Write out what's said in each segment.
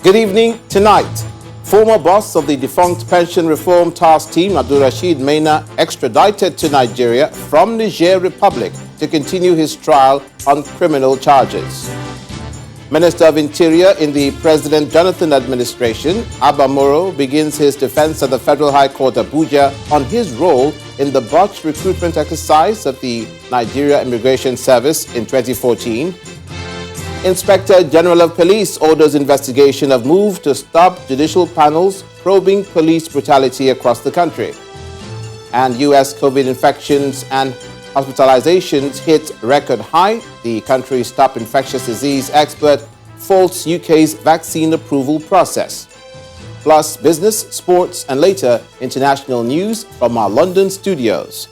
Good evening. Tonight, former boss of the defunct pension reform task team, Abdulrasheed Maina, extradited to Nigeria from Niger Republic to continue his trial on criminal charges. Minister of Interior in the President Jonathan administration, Abba Moro, begins his defense at the Federal High Court Abuja on his role in the botched recruitment exercise of the Nigeria Immigration Service in 2014. Inspector General of Police orders investigation of move to stop judicial panels probing police brutality across the country. And U.S. COVID infections and hospitalizations hit record high. The country's top infectious disease expert faults UK's vaccine approval process. Plus business, sports, and later international news from our London studios.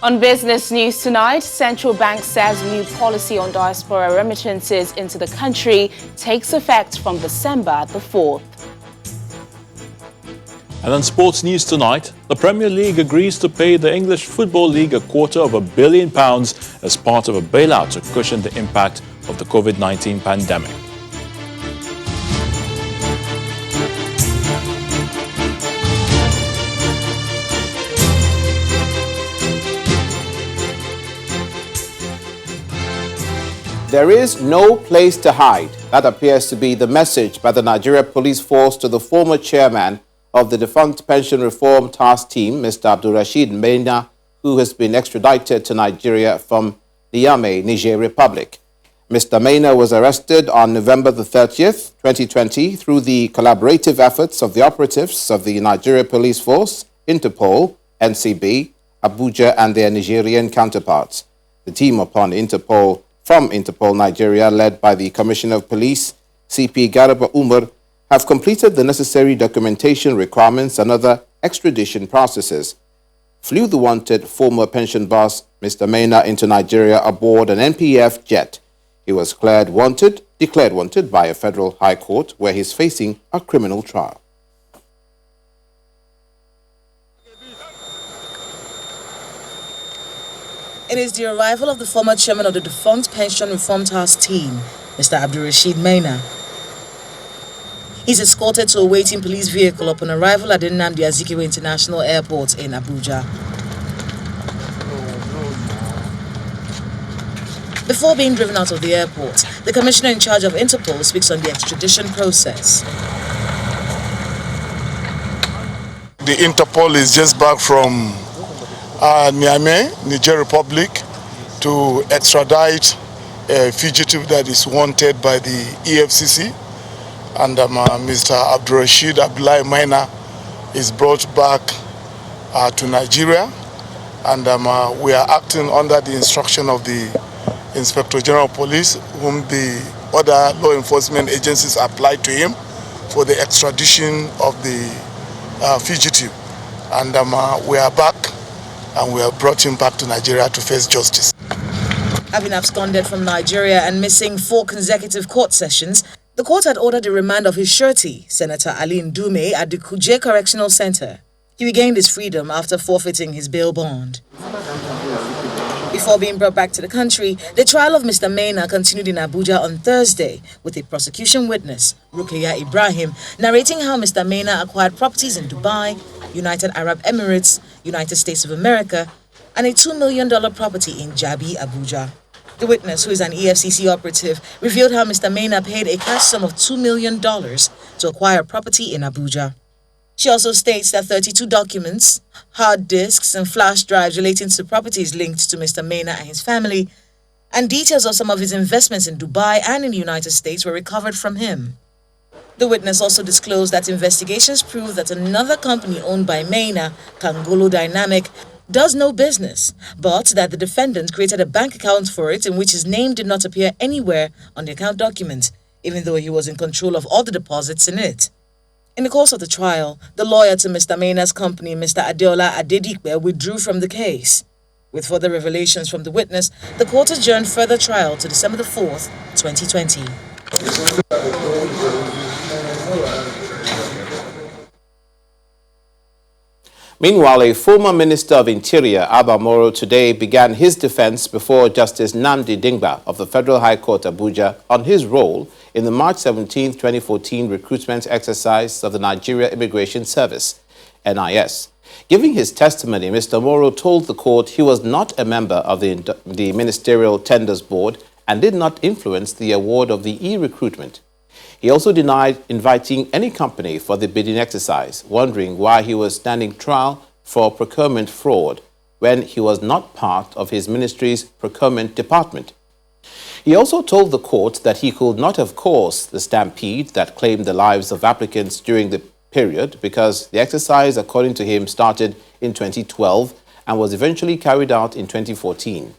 On business news tonight, Central Bank says new policy on diaspora remittances into the country takes effect from December the 4th. And on sports news tonight, the Premier League agrees to pay the English Football League £250 million as part of a bailout to cushion the impact of the COVID-19 pandemic. There is no place to hide. That appears to be the message by the Nigeria Police Force to the former chairman of the defunct pension reform task team, Mr. Abdulrasheed Maina, who has been extradited to Nigeria from Niamey, Niger Republic. Mr. Maina was arrested on November the 30th, 2020, through the collaborative efforts of the operatives of the Nigeria Police Force, Interpol, NCB, Abuja, and their Nigerian counterparts. The team from Interpol Nigeria, led by the Commissioner of Police, CP Garba Umar, have completed the necessary documentation requirements and other extradition processes, flew the wanted former pension boss, Mr. Maina, into Nigeria aboard an NPF jet. He was declared wanted by a federal high court where he's facing a criminal trial. It is the arrival of the former chairman of the defunct pension reform task team, Mr. Abdulrasheed Maina. He's escorted to a waiting police vehicle upon arrival at the Nnamdi Azikiwe International Airport in Abuja. Before being driven out of the airport, the commissioner in charge of Interpol speaks on the extradition process. The Interpol is just back from Niamey, Niger Republic, to extradite a fugitive that is wanted by the EFCC. And Mr. Abdulrasheed Abdullahi Maina is brought back to Nigeria. And we are acting under the instruction of the Inspector General of Police, whom the other law enforcement agencies applied to him for the extradition of the fugitive. And we are back, and we have brought him back to Nigeria to face justice. Having absconded from Nigeria and missing 4 consecutive court sessions, the court had ordered the remand of his surety, Senator Ali Ndume, at the Kuje Correctional Center. He regained his freedom after forfeiting his bail bond. Before being brought back to the country, the trial of Mr. Maina continued in Abuja on Thursday, with a prosecution witness, Ruqayya Ibrahim, narrating how Mr. Maina acquired properties in Dubai, United Arab Emirates, United States of America, and a $2 million property in Jabi, Abuja. The witness, who is an EFCC operative, revealed how Mr. Maina paid a cash sum of $2 million to acquire property in Abuja. She also states that 32 documents, hard disks, and flash drives relating to properties linked to Mr. Maina and his family, and details of some of his investments in Dubai and in the United States were recovered from him. The witness also disclosed that investigations prove that another company owned by Maina, Kangolo Dynamic, does no business, but that the defendant created a bank account for it in which his name did not appear anywhere on the account document, even though he was in control of all the deposits in it. In the course of the trial, the lawyer to Mr. Maina's company, Mr. Adeola Adedikbe, withdrew from the case. With further revelations from the witness, the court adjourned further trial to December the 4th, 2020. Meanwhile, a former Minister of Interior, Abba Moro, today began his defense before Justice Nnamdi Dingba of the Federal High Court, Abuja, on his role in the March 17, 2014 recruitment exercise of the Nigeria Immigration Service, NIS. Giving his testimony, Mr. Moro told the court he was not a member of the Ministerial Tenders Board and did not influence the award of the e-recruitment. He also denied inviting any company for the bidding exercise, wondering why he was standing trial for procurement fraud when he was not part of his ministry's procurement department. He also told the court that he could not have caused the stampede that claimed the lives of applicants during the period because the exercise, according to him, started in 2012 and was eventually carried out in 2014.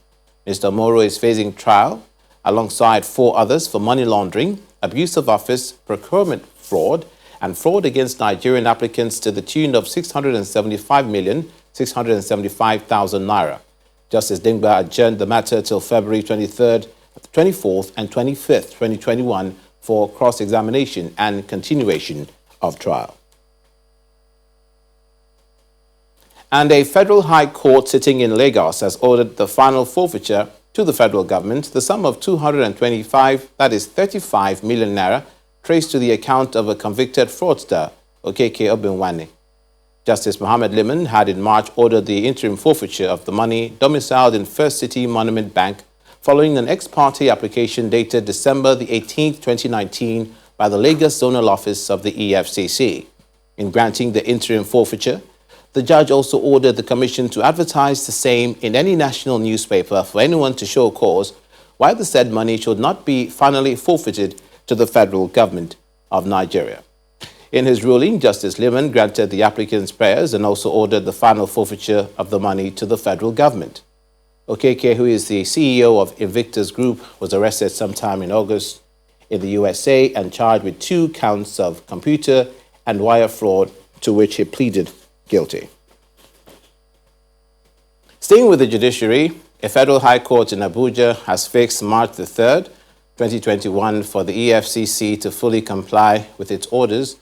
Mr. Moro is facing trial alongside 4 others for money laundering, abuse of office, procurement fraud, and fraud against Nigerian applicants to the tune of 675,675,000 naira. Justice Dingba adjourned the matter till February 23rd, 24th, and 25th, 2021 for cross-examination and continuation of trial. And a federal high court sitting in Lagos has ordered the final forfeiture to the federal government, the sum of 35 million naira, traced to the account of a convicted fraudster, Okeke Obinwane. Justice Mohammed Liman had in March ordered the interim forfeiture of the money domiciled in First City Monument Bank following an ex parte application dated December the 18th, 2019 by the Lagos Zonal Office of the EFCC. In granting the interim forfeiture, the judge also ordered the commission to advertise the same in any national newspaper for anyone to show cause why the said money should not be finally forfeited to the federal government of Nigeria. In his ruling, Justice Liman granted the applicant's prayers and also ordered the final forfeiture of the money to the federal government. Okeke, who is the CEO of Invictus Group, was arrested sometime in August in the USA and charged with 2 counts of computer and wire fraud, to which he pleaded guilty. Staying with the judiciary, a federal high court in Abuja has fixed March the 3rd, 2021 for the EFCC to fully comply with its orders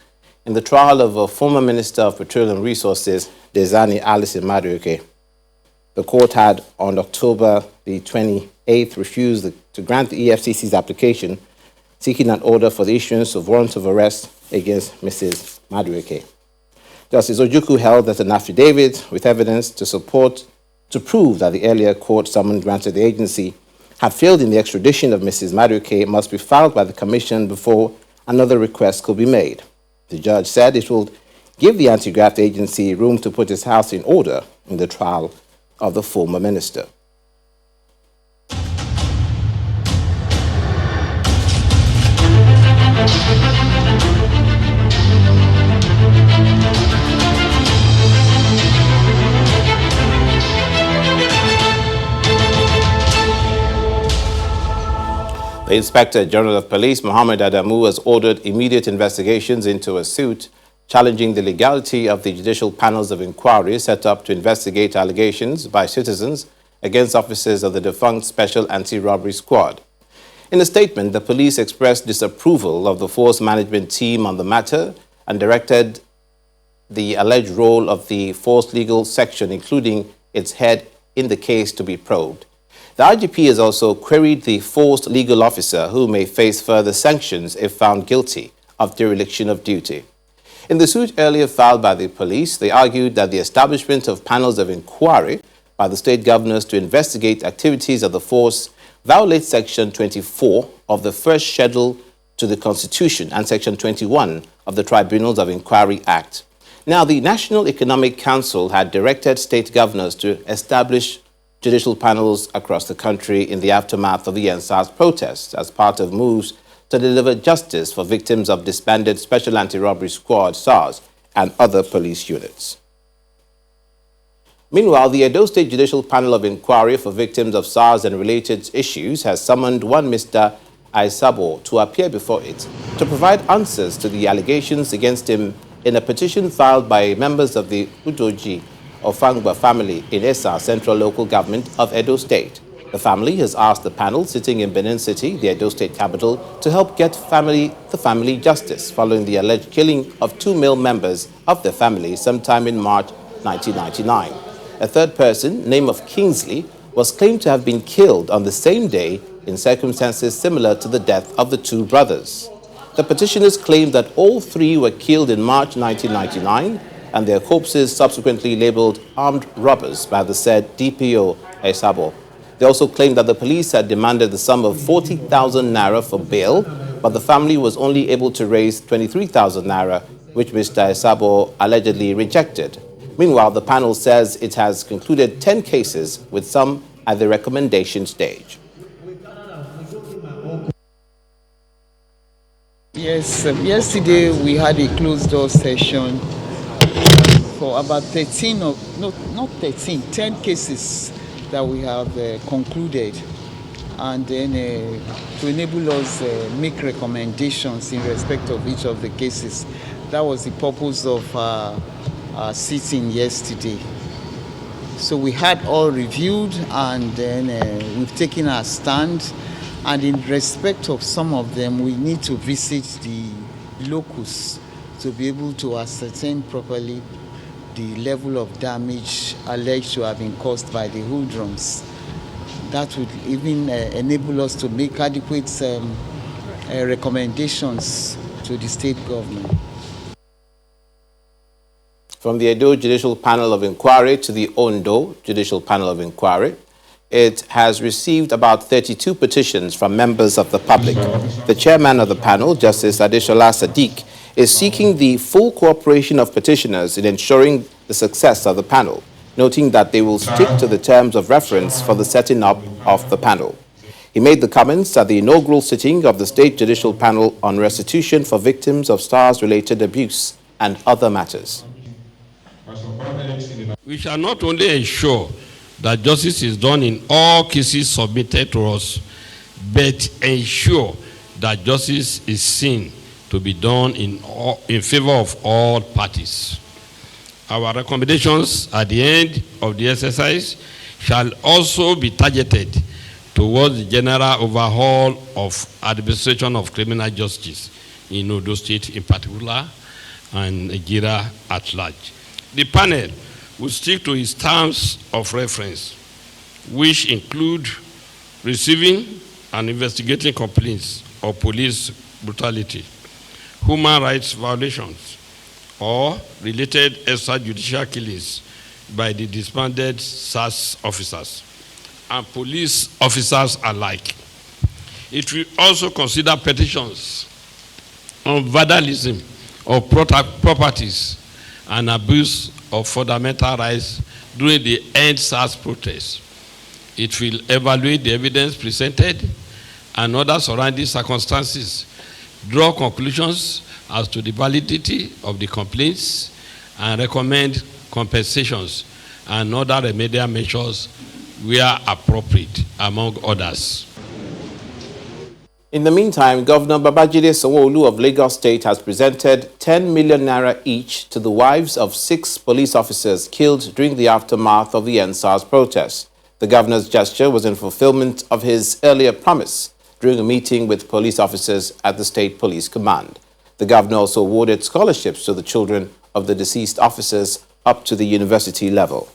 in the trial of a former Minister of Petroleum Resources, Diezani Alison Madueke. The court had on October the 28th refused to grant the EFCC's application seeking an order for the issuance of warrant of arrest against Mrs. Madueke. Justice Ojukwu held that an affidavit with evidence to prove that the earlier court summons granted the agency had failed in the extradition of Mrs. Madueke must be filed by the commission before another request could be made. The judge said it would give the anti-graft agency room to put its house in order in the trial of the former minister. The Inspector General of Police, Mohammed Adamu, has ordered immediate investigations into a suit challenging the legality of the judicial panels of inquiry set up to investigate allegations by citizens against officers of the defunct Special Anti-Robbery Squad. In a statement, the police expressed disapproval of the force management team on the matter and directed the alleged role of the force legal section, including its head, in the case to be probed. The IGP has also queried the forced legal officer, who may face further sanctions if found guilty of dereliction of duty. In the suit earlier filed by the police, they argued that the establishment of panels of inquiry by the state governors to investigate activities of the force violates Section 24 of the first schedule to the Constitution and Section 21 of the Tribunals of Inquiry Act. Now, the National Economic Council had directed state governors to establish judicial panels across the country in the aftermath of the EndSARS protests as part of moves to deliver justice for victims of disbanded Special Anti-Robbery Squad, SARS, and other police units. Meanwhile, the Edo State Judicial Panel of Inquiry for Victims of SARS and related issues has summoned one Mr. Aisabo to appear before it to provide answers to the allegations against him in a petition filed by members of the Udoji Ofangba family in Esa Central Local Government of Edo State. The family has asked the panel sitting in Benin City, the Edo State capital, to help get the family justice following the alleged killing of 2 male members of their family sometime in March 1999. A third person, name of Kingsley, was claimed to have been killed on the same day in circumstances similar to the death of the two brothers. The petitioners claimed that all three were killed in March 1999 and their corpses subsequently labeled armed robbers by the said DPO Esabo. They also claimed that the police had demanded the sum of 40,000 naira for bail, but the family was only able to raise 23,000 naira, which Mr. Esabo allegedly rejected. Meanwhile, the panel says it has concluded 10 cases, with some at the recommendation stage. Yes, yesterday we had a closed-door session for about 10 cases that we have concluded, and then to enable us make recommendations in respect of each of the cases. That was the purpose of our sitting yesterday. So we had all reviewed, and then we've taken our stand. And in respect of some of them, we need to visit the locus to be able to ascertain properly the level of damage alleged to have been caused by the hoodlums. That would even enable us to make adequate recommendations to the state government. From the Edo Judicial Panel of Inquiry to the Ondo Judicial Panel of Inquiry, it has received about 32 petitions from members of the public. The chairman of the panel, Justice Adeshola Sadiq, is seeking the full cooperation of petitioners in ensuring the success of the panel, noting that they will stick to the terms of reference for the setting up of the panel. He made the comments at the inaugural sitting of the State Judicial Panel on restitution for victims of SARS-related abuse and other matters. We shall not only ensure that justice is done in all cases submitted to us, but ensure that justice is seen to be done in favor of all parties. Our recommendations at the end of the exercise shall also be targeted towards the general overhaul of administration of criminal justice in Odo State in particular and Nigeria at large. The panel will stick to its terms of reference, which include receiving and investigating complaints of police brutality, human rights violations, or related extrajudicial killings by the disbanded SARS officers and police officers alike. It will also consider petitions on vandalism of properties and abuse of fundamental rights during the End SARS protests. It will evaluate the evidence presented and other surrounding circumstances, draw conclusions as to the validity of the complaints, and recommend compensations and other remedial measures where appropriate, among others. In the meantime, Governor Babajide Sanwo-Olu of Lagos State has presented 10 million naira each to the wives of 6 police officers killed during the aftermath of the EndSARS protests. The governor's gesture was in fulfillment of his earlier promise during a meeting with police officers at the State Police Command. The governor also awarded scholarships to the children of the deceased officers up to the university level.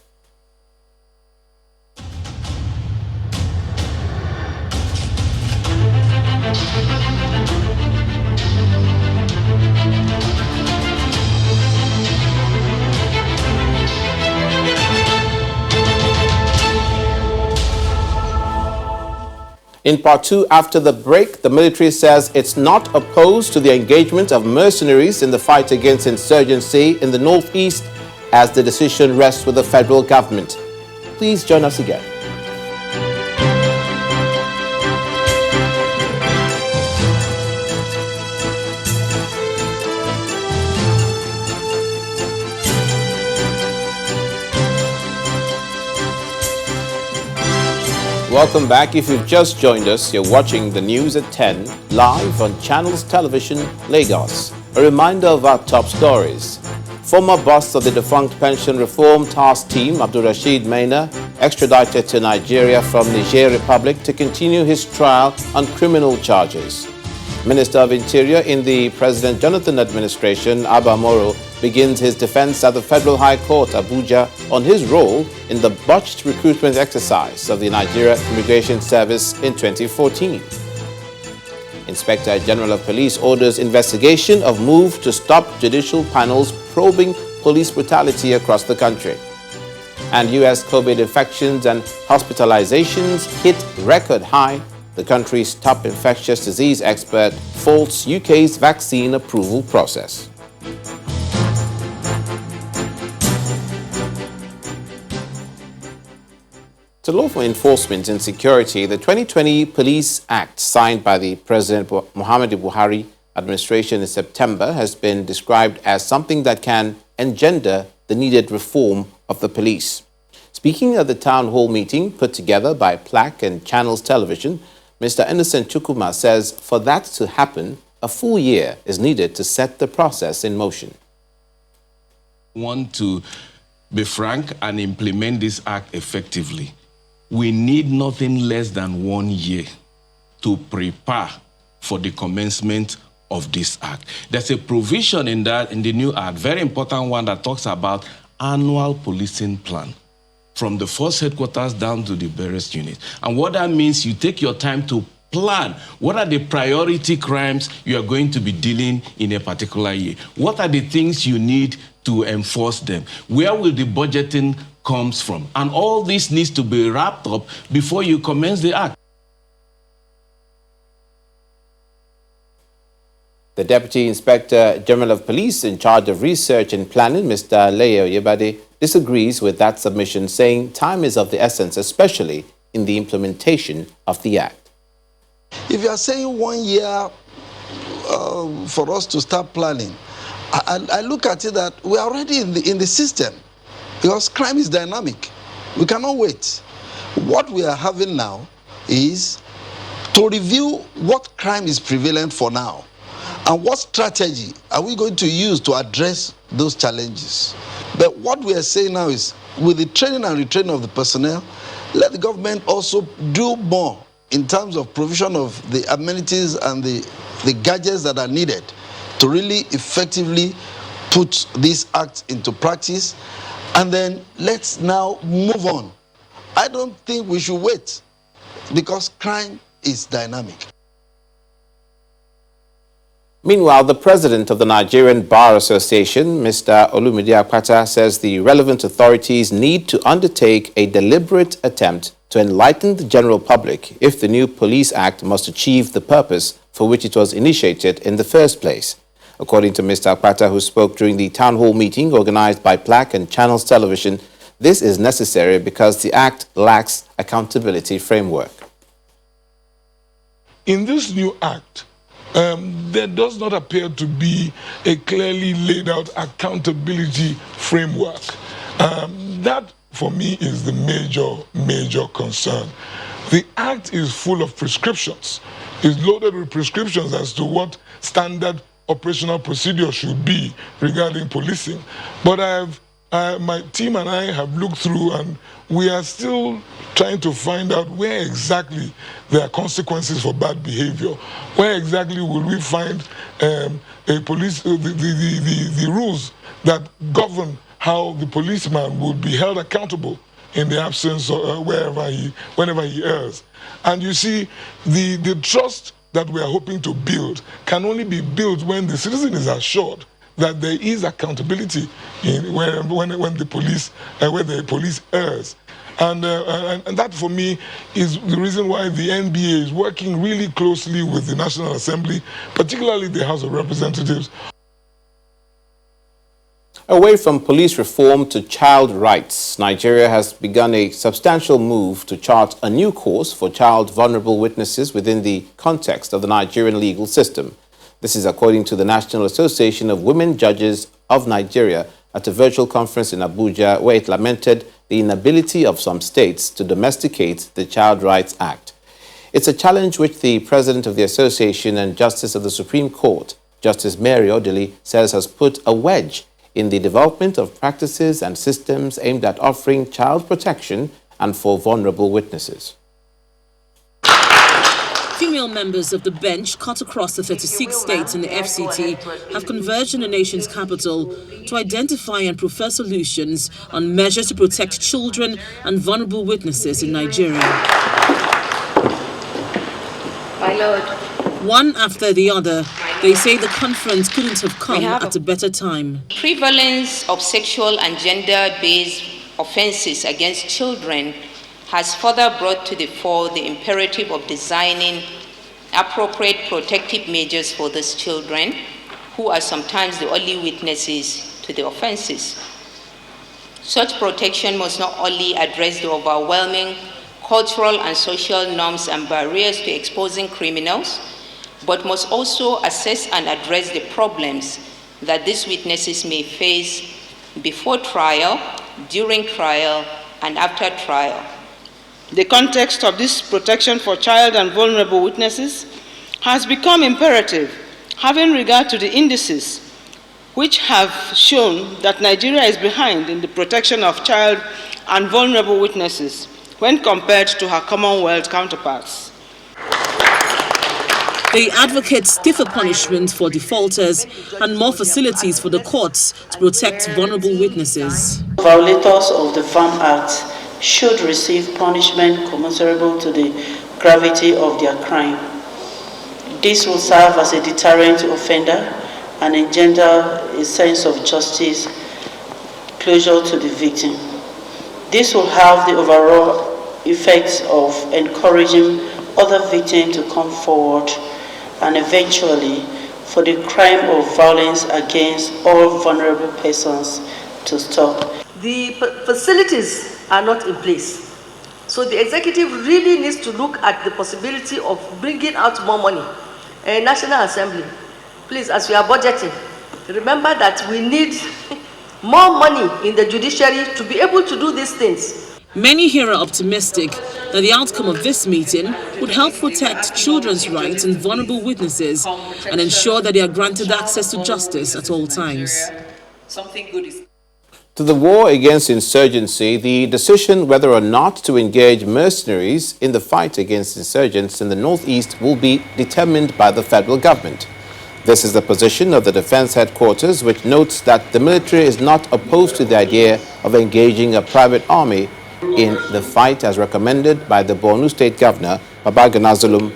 In part 2, after the break, the military says it's not opposed to the engagement of mercenaries in the fight against insurgency in the northeast, as the decision rests with the federal government. Please join us again. Welcome back. If you've just joined us, you're watching the news at 10 live on Channels Television, Lagos. A reminder of our top stories. Former boss of the defunct pension reform task team, Abdulrasheed Maina, extradited to Nigeria from Niger Republic to continue his trial on criminal charges. Minister of Interior in the President Jonathan administration, Abba Moro, begins his defense at the Federal High Court, Abuja, on his role in the botched recruitment exercise of the Nigeria Immigration Service in 2014. Inspector General of Police orders investigation of move to stop judicial panels probing police brutality across the country. And U.S. COVID infections and hospitalizations hit record high. The country's top infectious disease expert faults UK's vaccine approval process. To law for enforcement and security, the 2020 Police Act signed by the President Muhammadu Buhari administration in September has been described as something that can engender the needed reform of the police. Speaking at the town hall meeting put together by Plaque and Channels Television, Mr. Innocent Chukwuma says for that to happen, a full year is needed to set the process in motion. We want to be frank and implement this act effectively. We need nothing less than 1 year to prepare for the commencement of this act. There's a provision in the new act, very important one, that talks about annual policing plan from the force headquarters down to the various units. And what that means, you take your time to plan. What are the priority crimes you are going to be dealing in a particular year? What are the things you need to enforce them? Where will the budgeting comes from? And all this needs to be wrapped up before you commence the act. The Deputy Inspector General of Police in charge of research and planning, Mr. Leo Yebade, disagrees with that submission, saying time is of the essence, especially in the implementation of the act. If you are saying 1 year for us to start planning, I look at it that we are already in the system because crime is dynamic. We cannot wait. What we are having now is to review what crime is prevalent for now and what strategy are we going to use to address those challenges. But what we are saying now is, with the training and retraining of the personnel, let the government also do more in terms of provision of the amenities and the gadgets that are needed to really effectively put this act into practice. And then let's now move on. I don't think we should wait because crime is dynamic. Meanwhile, the president of the Nigerian Bar Association, Mr. Olumide Akpata, says the relevant authorities need to undertake a deliberate attempt to enlighten the general public if the new Police Act must achieve the purpose for which it was initiated in the first place. According to Mr. Akpata, who spoke during the town hall meeting organized by Plaque and Channels Television, this is necessary because the Act lacks accountability framework. In this new Act, there does not appear to be a clearly laid out accountability framework. That, for me, is the major concern. The Act is full of prescriptions. It's loaded with prescriptions as to what standard operational procedure should be regarding policing. But my team and I have looked through, and we are still trying to find out where exactly there are consequences for bad behavior. Where exactly will we find the rules that govern how the policeman will be held accountable in the absence of whenever he errs. And you see, the trust that we are hoping to build can only be built when the citizen is assured that there is accountability when the police errs. And that, for me, is the reason why the NBA is working really closely with the National Assembly, particularly the House of Representatives. Away from police reform to child rights, Nigeria has begun a substantial move to chart a new course for child vulnerable witnesses within the context of the Nigerian legal system. This is according to the National Association of Women Judges of Nigeria at a virtual conference in Abuja, where it lamented the inability of some states to domesticate the Child Rights Act. It's a challenge which the president of the association and Justice of the Supreme Court, Justice Mary Odili, says has put a wedge in the development of practices and systems aimed at offering child protection and for vulnerable witnesses. Female members of the bench cut across the 36 states in the FCT have converged in the nation's capital to identify and propose solutions on measures to protect children and vulnerable witnesses in Nigeria. My Lord. One after the other, they say the conference couldn't have come at a better time. Prevalence of sexual and gender-based offenses against children has further brought to the fore the imperative of designing appropriate protective measures for these children, who are sometimes the only witnesses to the offenses. Such protection must not only address the overwhelming cultural and social norms and barriers to exposing criminals, but must also assess and address the problems that these witnesses may face before trial, during trial, and after trial. The context of this protection for child and vulnerable witnesses has become imperative, having regard to the indices which have shown that Nigeria is behind in the protection of child and vulnerable witnesses when compared to her Commonwealth counterparts. They advocate stiffer punishment for defaulters and more facilities for the courts to protect vulnerable witnesses. Violators of the Farm Act should receive punishment commensurable to the gravity of their crime. This will serve as a deterrent to offender and engender a sense of justice, closure to the victim. This will have the overall effect of encouraging other victims to come forward and eventually for the crime of violence against all vulnerable persons to stop. The facilities are not in place. So the executive really needs to look at the possibility of bringing out more money. National Assembly, please, as we are budgeting, remember that we need more money in the judiciary to be able to do these things. Many here are optimistic that the outcome of this meeting would help protect children's rights and vulnerable witnesses and ensure that they are granted access to justice at all times. Something good is To the war against insurgency, the decision whether or not to engage mercenaries in the fight against insurgents in the northeast will be determined by the federal government. This is the position of the Defense Headquarters, which notes that the military is not opposed to the idea of engaging a private army in the fight as recommended by the Borno State Governor, Babagana Zulum.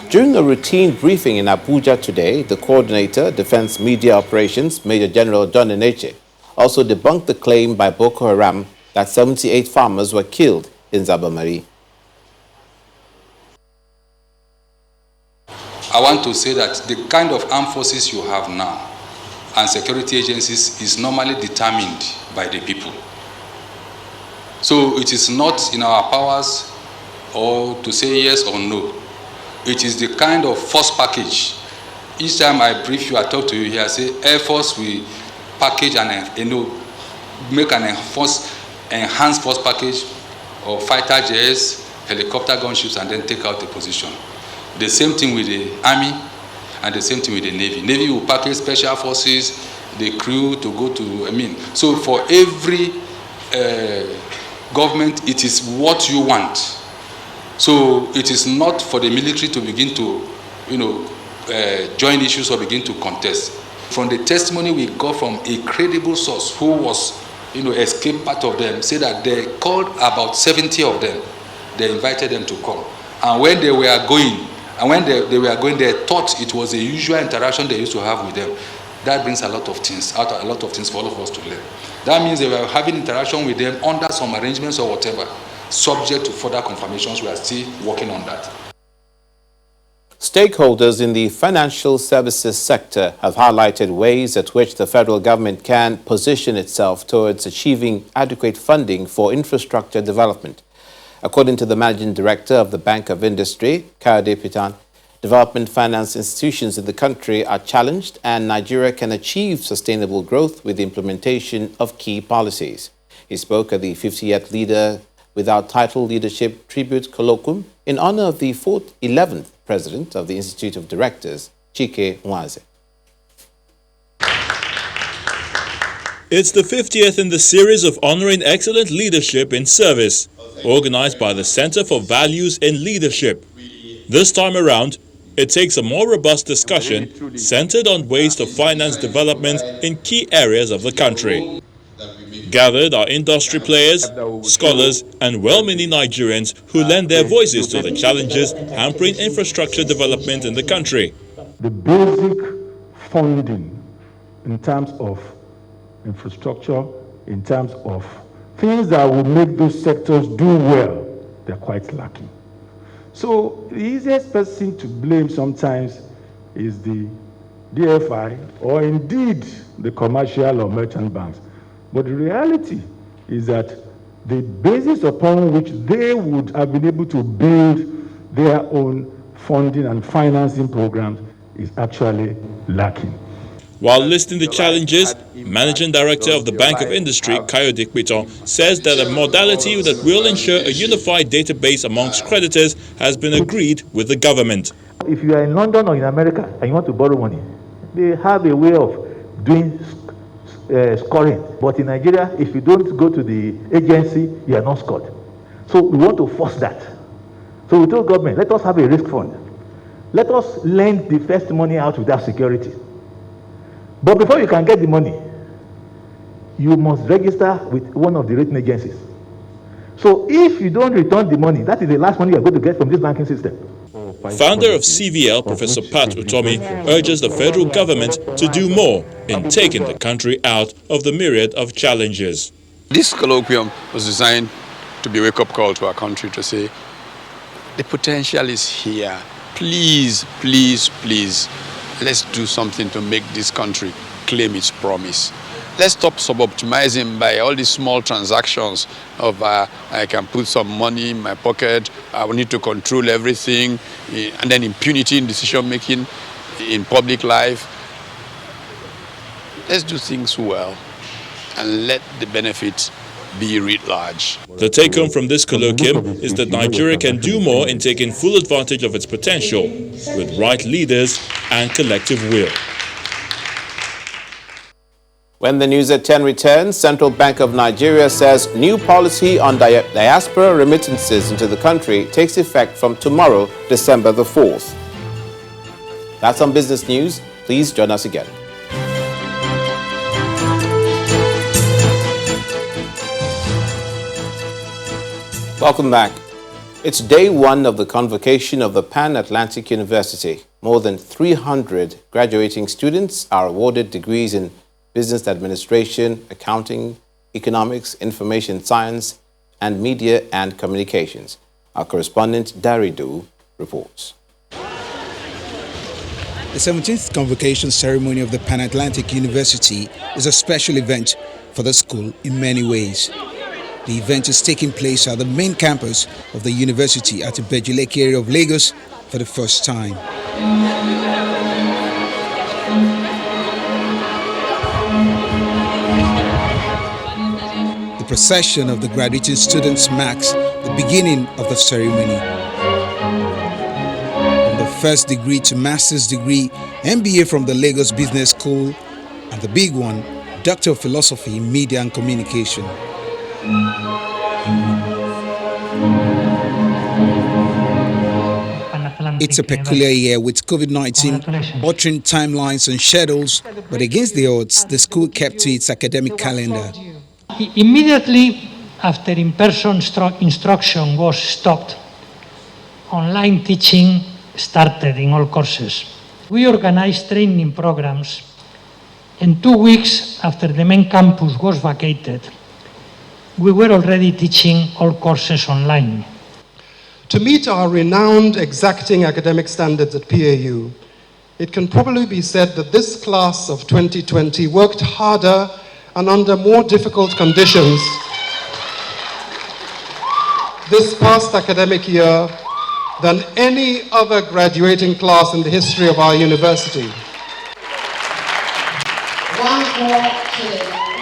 During a routine briefing in Abuja today, the coordinator, Defense Media Operations, Major General John Eneche, also debunked the claim by Boko Haram that 78 farmers were killed in Zabamari. I want to say that the kind of armed forces you have now and security agencies is normally determined by the people. So it is not in our powers or to say yes or no. It is the kind of force package. Each time I brief you, I talk to you here, I say Air Force will package and make an enhanced force package of fighter jets, helicopter gunships, and then take out the position. The same thing with the Army and the same thing with the Navy. Navy will package special forces, the crew to go to, so for every government, it is what you want. So it is not for the military to begin to, join issues or begin to contest. From the testimony we got from a credible source who was, escaped part of them, said that they called about 70 of them. They invited them to come. And when they were going, they thought it was the usual interaction they used to have with them. That brings a lot of things for all of us to learn. That means they were having interaction with them under some arrangements or whatever, subject to further confirmations. We are still working on that. Stakeholders in the financial services sector have highlighted ways at which the federal government can position itself towards achieving adequate funding for infrastructure development. According to the Managing Director of the Bank of Industry, Kayode Pitan, development finance institutions in the country are challenged and Nigeria can achieve sustainable growth with the implementation of key policies. He spoke at the 50th Leader Without Title Leadership Tribute Colloquium in honor of the 11th President of the Institute of Directors, Chike Nwaze. It's the 50th in the series of honoring excellent leadership in service, organized by the Center for Values in Leadership. This time around, it takes a more robust discussion centered on ways to finance development in key areas of the country. Gathered are industry players, scholars, and well-meaning Nigerians who lend their voices to the challenges hampering infrastructure development in the country. The basic funding in terms of infrastructure, in terms of things that will make those sectors do well, they're quite lacking. So the easiest person to blame sometimes is the DFI or indeed the commercial or merchant banks. But the reality is that the basis upon which they would have been able to build their own funding and financing programs is actually lacking. While listing the challenges, Managing Director of the Bank of Industry, Kayode Piton, says that a modality that will ensure a unified database amongst creditors has been agreed with the government. If you are in London or in America and you want to borrow money, they have a way of doing scoring. But in Nigeria, if you don't go to the agency, you are not scored. So we want to force that. So we told government, let us have a risk fund. Let us lend the first money out without security. But before you can get the money, you must register with one of the rating agencies. So if you don't return the money, that is the last money you are going to get from this banking system. Founder of CVL, Professor Pat Utomi, urges the federal government to do more in taking the country out of the myriad of challenges. This colloquium was designed to be a wake-up call to our country to say, the potential is here. Please, please, please, let's do something to make this country claim its promise. Let's stop suboptimizing by all these small transactions of I can put some money in my pocket, I will need to control everything, and then impunity in decision-making in public life. Let's do things well and let the benefits be writ large. The take-home from this colloquium is that Nigeria can do more in taking full advantage of its potential with right leaders and collective will. When the news at 10 returns, Central Bank of Nigeria says new policy on diaspora remittances into the country takes effect from tomorrow, December the 4th. That's on Business News. Please join us again. Welcome back. It's day one of the convocation of the Pan-Atlantic University. More than 300 graduating students are awarded degrees in business administration, accounting, economics, information science, and media and communications. Our correspondent, Daridu, reports. The 17th convocation ceremony of the Pan-Atlantic University is a special event for the school in many ways. The event is taking place at the main campus of the university at the Bejuleke area of Lagos for the first time. The procession of the graduating students marks the beginning of the ceremony. From the first degree to master's degree, MBA from the Lagos Business School, and the big one, Doctor of Philosophy in Media and Communication. It's a peculiar year with COVID-19 altering timelines and schedules, but against the odds, the school kept to its academic calendar. Immediately after in-person instruction was stopped, online teaching started in all courses. We organized training programs, and 2 weeks after the main campus was vacated, we were already teaching all courses online. To meet our renowned exacting academic standards at PAU, it can probably be said that this class of 2020 worked harder and under more difficult conditions this past academic year than any other graduating class in the history of our university.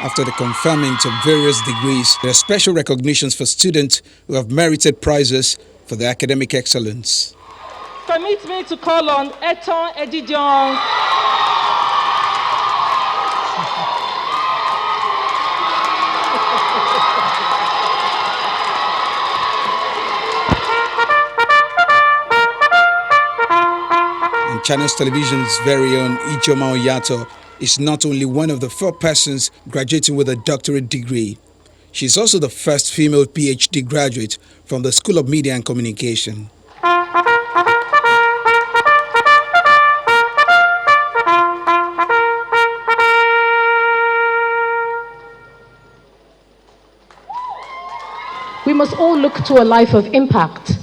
After the conferment of various degrees, there are special recognitions for students who have merited prizes for their academic excellence. Permit me to call on Eton Edidion. Channels Television's very own Ijoma Oyato is not only one of the 4 persons graduating with a doctorate degree, she's also the first female PhD graduate from the School of Media and Communication. We must all look to a life of impact,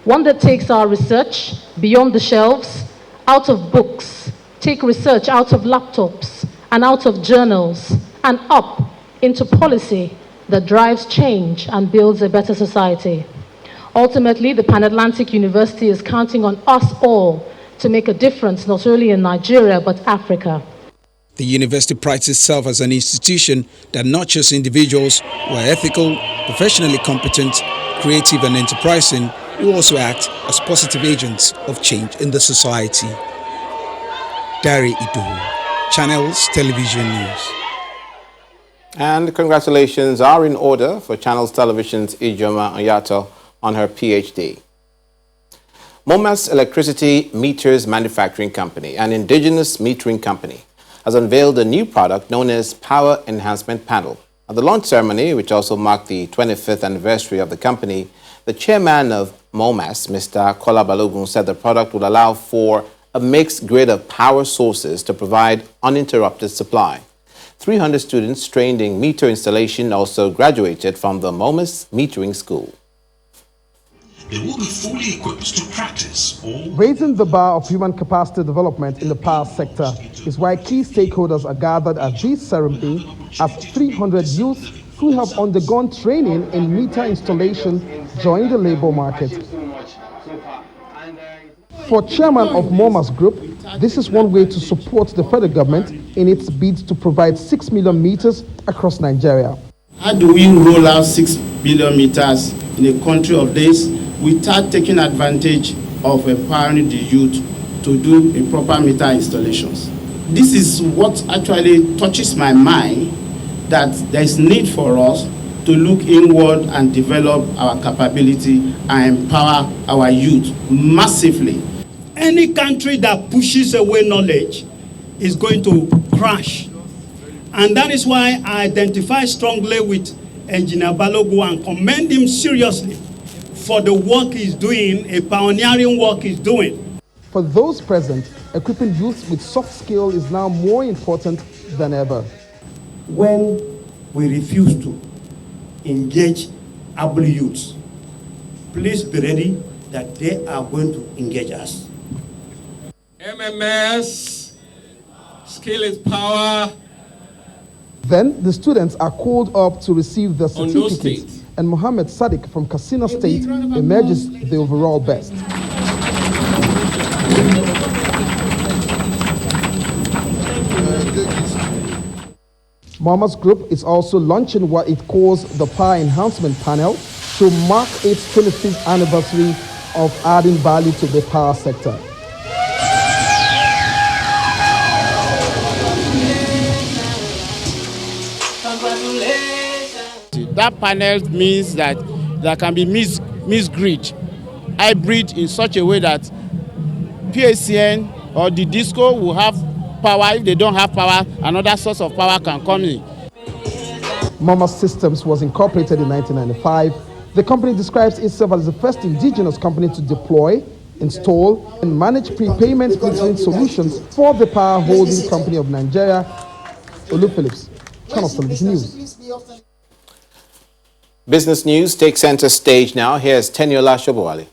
one that takes our research beyond the shelves, out of books, take research out of laptops and out of journals, and up into policy that drives change and builds a better society. Ultimately, the Pan-Atlantic University is counting on us all to make a difference not only in Nigeria but Africa. The university prides itself as an institution that nurtures individuals who are ethical, professionally competent, creative and enterprising, who also act as positive agents of change in the society. Dari Idu, Channels Television News. And congratulations are in order for Channels Television's Ijoma Oyato on her PhD. Momas Electricity Meters Manufacturing Company, an indigenous metering company, has unveiled a new product known as Power Enhancement Panel. At the launch ceremony, which also marked the 25th anniversary of the company, the chairman of MOMAS, Mr. Kola Balogun, said the product would allow for a mixed grid of power sources to provide uninterrupted supply. 300 students trained in meter installation also graduated from the MOMAS Metering School. They will be fully equipped to practice all. Raising the bar of human capacity development in the power sector is why key stakeholders are gathered at this ceremony as 300 youths who have undergone training in meter installation join the labor market. For chairman of MOMAS Group, this is one way to support the federal government in its bid to provide 6 million meters across Nigeria. How do we roll out 6 billion meters in a country of this without taking advantage of empowering the youth to do a proper meter installations? This is what actually touches my mind, that there is need for us to look inward and develop our capability and empower our youth massively. Any country that pushes away knowledge is going to crash. And that is why I identify strongly with Engineer Balogun and commend him seriously for the work he's doing, a pioneering work he's doing. For those present, equipping youth with soft skill is now more important than ever. When we refuse to engage able youths, please be ready that they are going to engage us. MMS, skill is power. Then the students are called up to receive their certificates, and Mohammed Sadiq from Katsina State emerges the overall best. MOMAS Group is also launching what it calls the Power Enhancement Panel to mark its 25th anniversary of adding value to the power sector. That panel means that there can be mixed grid, hybrid in such a way that PACN or the DISCO will have power. If they don't have power, another source of power can come in. MOMAS Systems was incorporated in 1995. The company describes itself as the first indigenous company to deploy, install, and manage prepayment metering solutions for the Power Holding Company of Nigeria. Olu Phillips, Channels Television News. Business news takes center stage now. Here's Teniola Shobowale.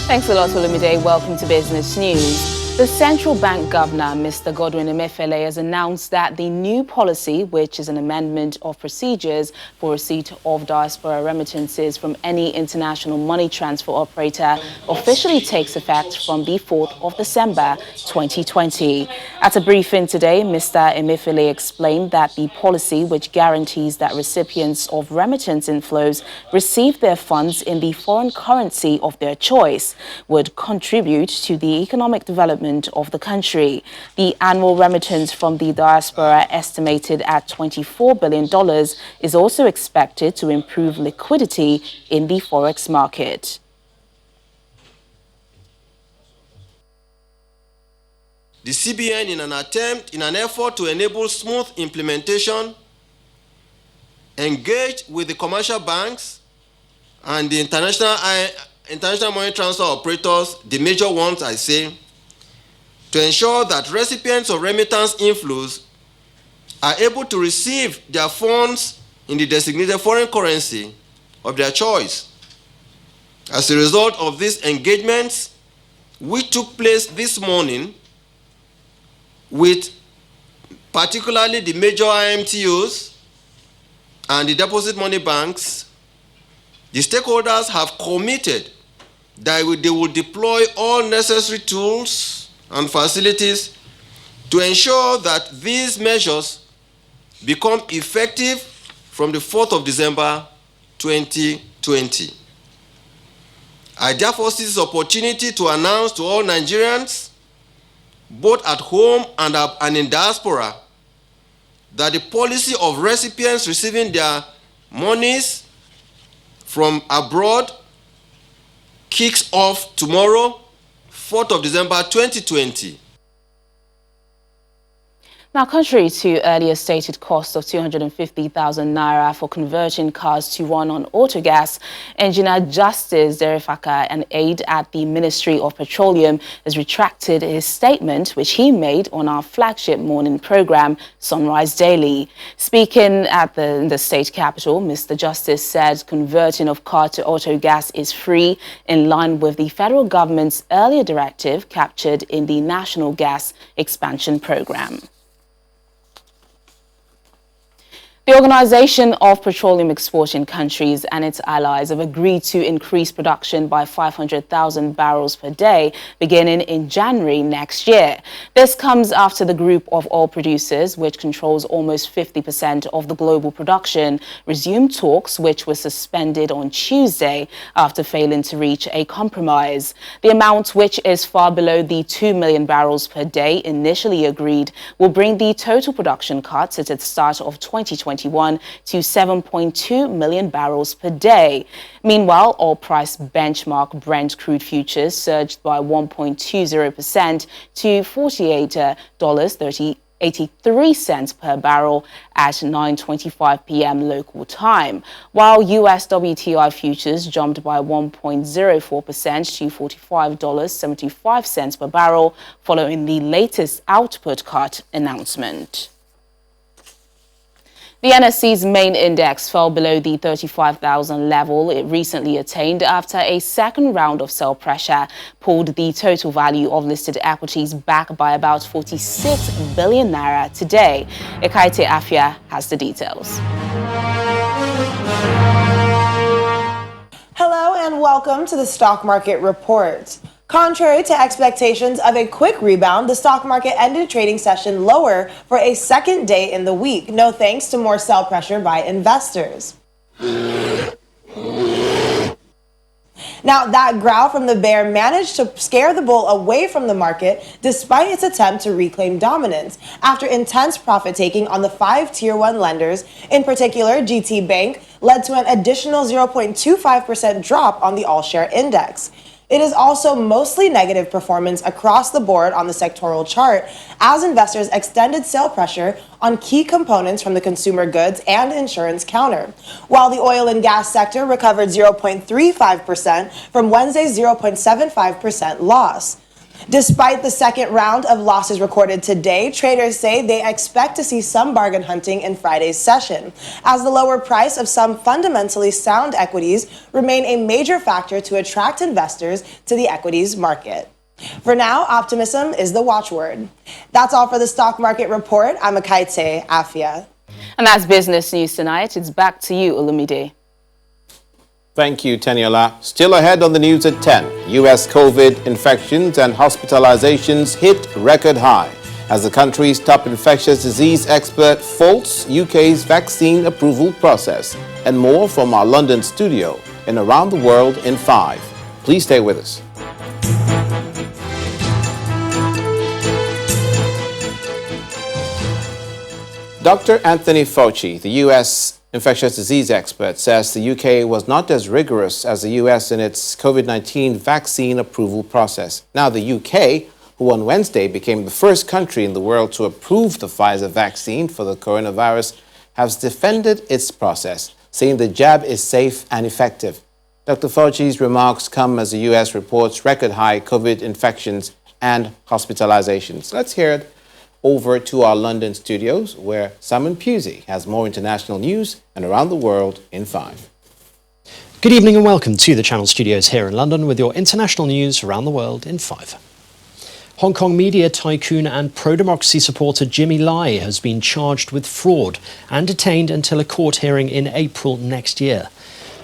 Thanks a lot, Olumide. Welcome to Business News. The Central Bank Governor, Mr. Godwin Emefiele, has announced that the new policy, which is an amendment of procedures for receipt of diaspora remittances from any international money transfer operator, officially takes effect from the 4th of December 2020. At a briefing today, Mr. Emefiele explained that the policy, which guarantees that recipients of remittance inflows receive their funds in the foreign currency of their choice, would contribute to the economic development development of the country. The annual remittance from the diaspora, estimated at $24 billion, is also expected to improve liquidity in the forex market. The CBN, in an effort to enable smooth implementation, engaged with the commercial banks and the international money transfer operators, the major ones I say, to ensure that recipients of remittance inflows are able to receive their funds in the designated foreign currency of their choice. As a result of these engagements, which took place this morning with particularly the major IMTOs and the deposit money banks, the stakeholders have committed that they will deploy all necessary tools and facilities to ensure that these measures become effective from the 4th of December 2020. I therefore seize this opportunity to announce to all Nigerians, both at home and in diaspora, that the policy of recipients receiving their monies from abroad kicks off tomorrow, 4th of December 2020. Now, contrary to earlier stated cost of 250,000 naira for converting cars to run on autogas, Engineer Justice Derifaka, an aide at the Ministry of Petroleum, has retracted his statement, which he made on our flagship morning program, Sunrise Daily. Speaking at the state capital, Mr. Justice said converting of car to autogas is free, in line with the federal government's earlier directive captured in the National Gas Expansion Program. The Organization of Petroleum Exporting Countries and its allies have agreed to increase production by 500,000 barrels per day beginning in January next year. This comes after the group of oil producers, which controls almost 50% of the global production, resumed talks which were suspended on Tuesday after failing to reach a compromise. The amount, which is far below the 2 million barrels per day initially agreed, will bring the total production cuts at the start of 2021 to 7.2 million barrels per day. Meanwhile, oil price benchmark Brent crude futures surged by 1.20% to $48.83 per barrel at 9:25 p.m. local time, while US WTI futures jumped by 1.04% to $45.75 per barrel following the latest output cut announcement. The NSE's main index fell below the 35,000 level it recently attained after a second round of sell pressure pulled the total value of listed equities back by about 46 billion naira today. Ekaite Afia has the details. Hello and welcome to the Stock Market Report. Contrary to expectations of a quick rebound, the stock market ended trading session lower for a second day in the week, no thanks to more sell pressure by investors. Now, that growl from the bear managed to scare the bull away from the market despite its attempt to reclaim dominance after intense profit-taking on the 5 Tier 1 lenders, in particular GT Bank, led to an additional 0.25% drop on the all-share index. It is also mostly negative performance across the board on the sectoral chart as investors extended sell pressure on key components from the consumer goods and insurance counter, while the oil and gas sector recovered 0.35% from Wednesday's 0.75% loss. Despite the second round of losses recorded today, traders say they expect to see some bargain hunting in Friday's session, as the lower price of some fundamentally sound equities remain a major factor to attract investors to the equities market. For now, optimism is the watchword. That's all for the Stock Market Report. I'm Ekaite Afia. And that's business news tonight. It's back to you, Olumide. Thank you, Teniola. Still ahead on the news at 10, U.S. COVID infections and hospitalizations hit record high as the country's top infectious disease expert faults UK's vaccine approval process. And more from our London studio and around the world in 5. Please stay with us. Dr. Anthony Fauci, the U.S. infectious disease expert, says the U.K. was not as rigorous as the U.S. in its COVID-19 vaccine approval process. Now, the U.K., who on Wednesday became the first country in the world to approve the Pfizer vaccine for the coronavirus, has defended its process, saying the jab is safe and effective. Dr. Fauci's remarks come as the U.S. reports record-high COVID infections and hospitalizations. Let's hear it over to our London studios, where Simon Pusey has more international news and around the world in 5. Good evening and welcome to the Channel Studios here in London with your international news around the world in 5. Hong Kong media tycoon and pro-democracy supporter Jimmy Lai has been charged with fraud and detained until a court hearing in April next year.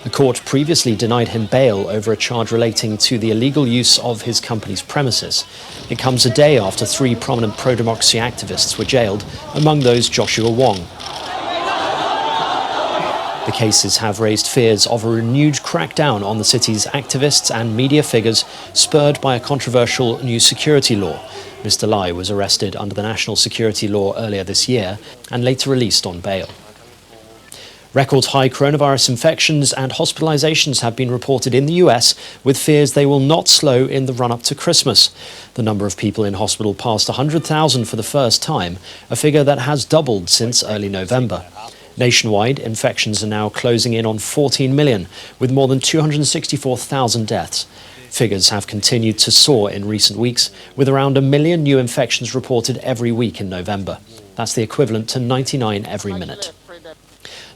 The court previously denied him bail over a charge relating to the illegal use of his company's premises. It comes a day after 3 prominent pro-democracy activists were jailed, among those Joshua Wong. The cases have raised fears of a renewed crackdown on the city's activists and media figures, spurred by a controversial new security law. Mr. Lai was arrested under the national security law earlier this year and later released on bail. Record high coronavirus infections and hospitalizations have been reported in the US, with fears they will not slow in the run-up to Christmas. The number of people in hospital passed 100,000 for the first time, a figure that has doubled since early November. Nationwide, infections are now closing in on 14 million, with more than 264,000 deaths. Figures have continued to soar in recent weeks, with around 1 million new infections reported every week in November. That's the equivalent to 99 every minute.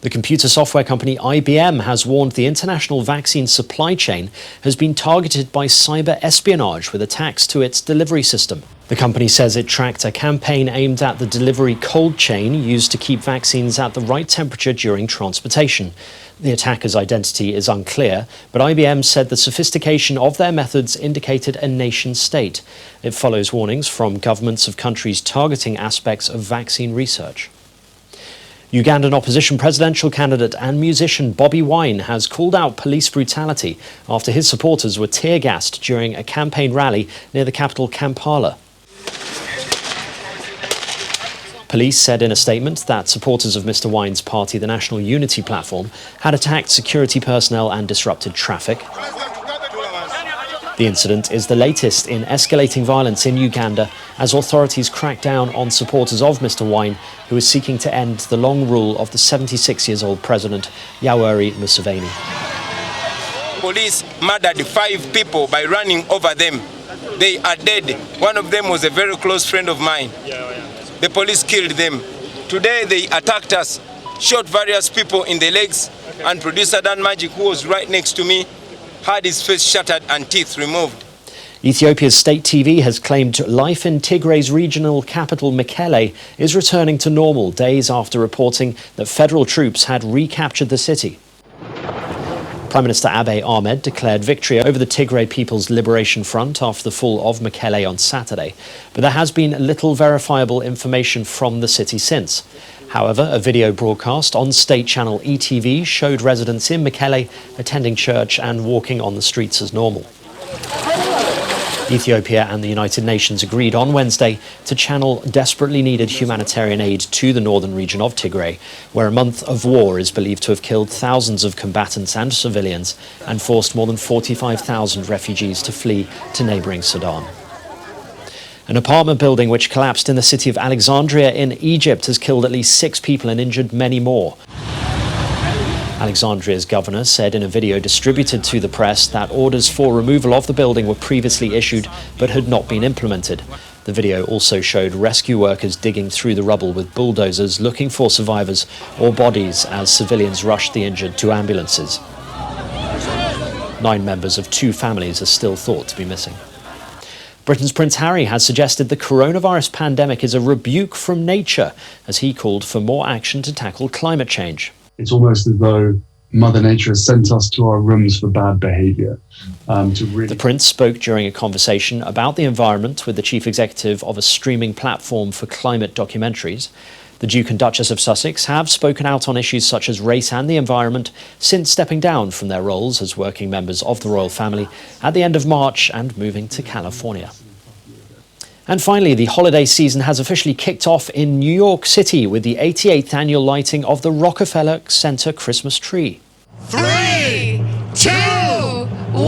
The computer software company IBM has warned the international vaccine supply chain has been targeted by cyber espionage with attacks to its delivery system. The company says it tracked a campaign aimed at the delivery cold chain used to keep vaccines at the right temperature during transportation. The attacker's identity is unclear, but IBM said the sophistication of their methods indicated a nation state. It follows warnings from governments of countries targeting aspects of vaccine research. Ugandan opposition presidential candidate and musician Bobi Wine has called out police brutality after his supporters were tear-gassed during a campaign rally near the capital Kampala. Police said in a statement that supporters of Mr. Wine's party, the National Unity Platform, had attacked security personnel and disrupted traffic. The incident is the latest in escalating violence in Uganda as authorities crack down on supporters of Mr. Wine, who is seeking to end the long rule of the 76-year-old president, Yoweri Museveni. Police murdered 5 people by running over them. They are dead. One of them was a very close friend of mine. The police killed them. Today they attacked us, shot various people in the legs, and producer Dan Magic, who was right next to me, had his face shattered and teeth removed. Ethiopia's state TV has claimed life in Tigray's regional capital Mekelle is returning to normal days after reporting that federal troops had recaptured the city. Prime Minister Abiy Ahmed declared victory over the Tigray People's Liberation Front after the fall of Mekelle on Saturday, but there has been little verifiable information from the city since. However, a video broadcast on state channel ETV showed residents in Mekelle attending church and walking on the streets as normal. Ethiopia and the United Nations agreed on Wednesday to channel desperately needed humanitarian aid to the northern region of Tigray, where a month of war is believed to have killed thousands of combatants and civilians and forced more than 45,000 refugees to flee to neighbouring Sudan. An apartment building which collapsed in the city of Alexandria in Egypt has killed at least 6 people and injured many more. Alexandria's governor said in a video distributed to the press that orders for removal of the building were previously issued but had not been implemented. The video also showed rescue workers digging through the rubble with bulldozers looking for survivors or bodies as civilians rushed the injured to ambulances. 9 members of 2 families are still thought to be missing. Britain's Prince Harry has suggested the coronavirus pandemic is a rebuke from nature, as he called for more action to tackle climate change. It's almost as though Mother Nature has sent us to our rooms for bad behaviour. The Prince spoke during a conversation about the environment with the chief executive of a streaming platform for climate documentaries. The Duke and Duchess of Sussex have spoken out on issues such as race and the environment since stepping down from their roles as working members of the royal family at the end of March and moving to California. And finally, the holiday season has officially kicked off in New York City with the 88th annual lighting of the Rockefeller Center Christmas tree. 3, 2, 1,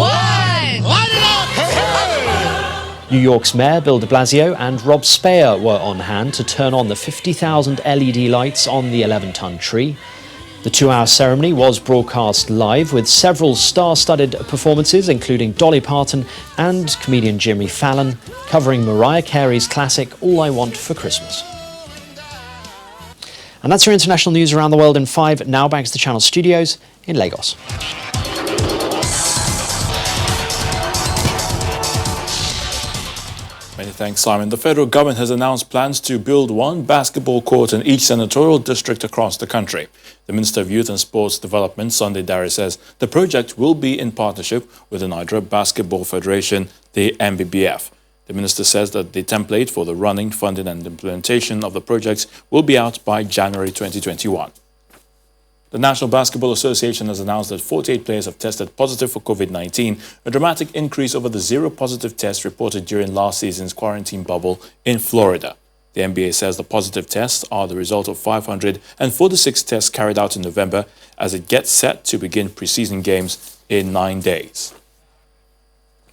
light it up! New York's Mayor Bill de Blasio and Rob Speyer were on hand to turn on the 50,000 LED lights on the 11-ton tree. The 2-hour ceremony was broadcast live with several star-studded performances, including Dolly Parton and comedian Jimmy Fallon, covering Mariah Carey's classic All I Want for Christmas. And that's your international news around the world in 5. Now back to the Channel studios in Lagos. Many thanks, Simon. The federal government has announced plans to build one basketball court in each senatorial district across the country. The Minister of Youth and Sports Development, Sunday Dare, says the project will be in partnership with the Nigeria Basketball Federation, the NBBF. The minister says that the template for the running, funding and implementation of the projects will be out by January 2021. The National Basketball Association has announced that 48 players have tested positive for COVID-19, a dramatic increase over the 0 positive tests reported during last season's quarantine bubble in Florida. The NBA says the positive tests are the result of 546 tests carried out in November as it gets set to begin preseason games in 9 days.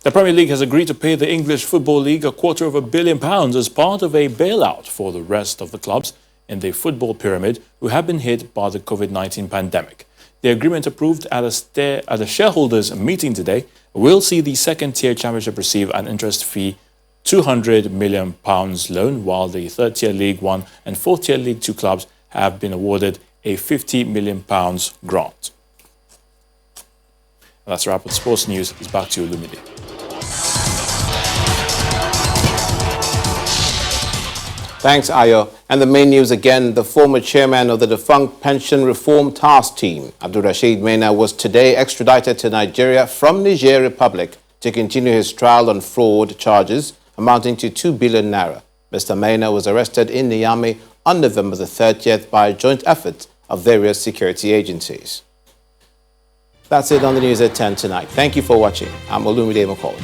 The Premier League has agreed to pay the English Football League £250 million as part of a bailout for the rest of the clubs in the football pyramid who have been hit by the COVID-19 pandemic. The agreement approved at a shareholders' meeting today will see the second-tier championship receive an interest-free £200 million loan, while the third-tier League One and fourth-tier League Two clubs have been awarded a £50 million grant. And that's a wrap with sports news. It's back to you, Lumide. Thanks, Ayo. And the main news again, the former chairman of the defunct Pension Reform Task Team, Abdulrasheed Maina, was today extradited to Nigeria from Niger Republic to continue his trial on fraud charges amounting to 2 billion naira. Mr. Maina was arrested in Niamey on November the 30th by a joint effort of various security agencies. That's it on the news at 10 tonight. Thank you for watching. I'm Olumide Macaulay.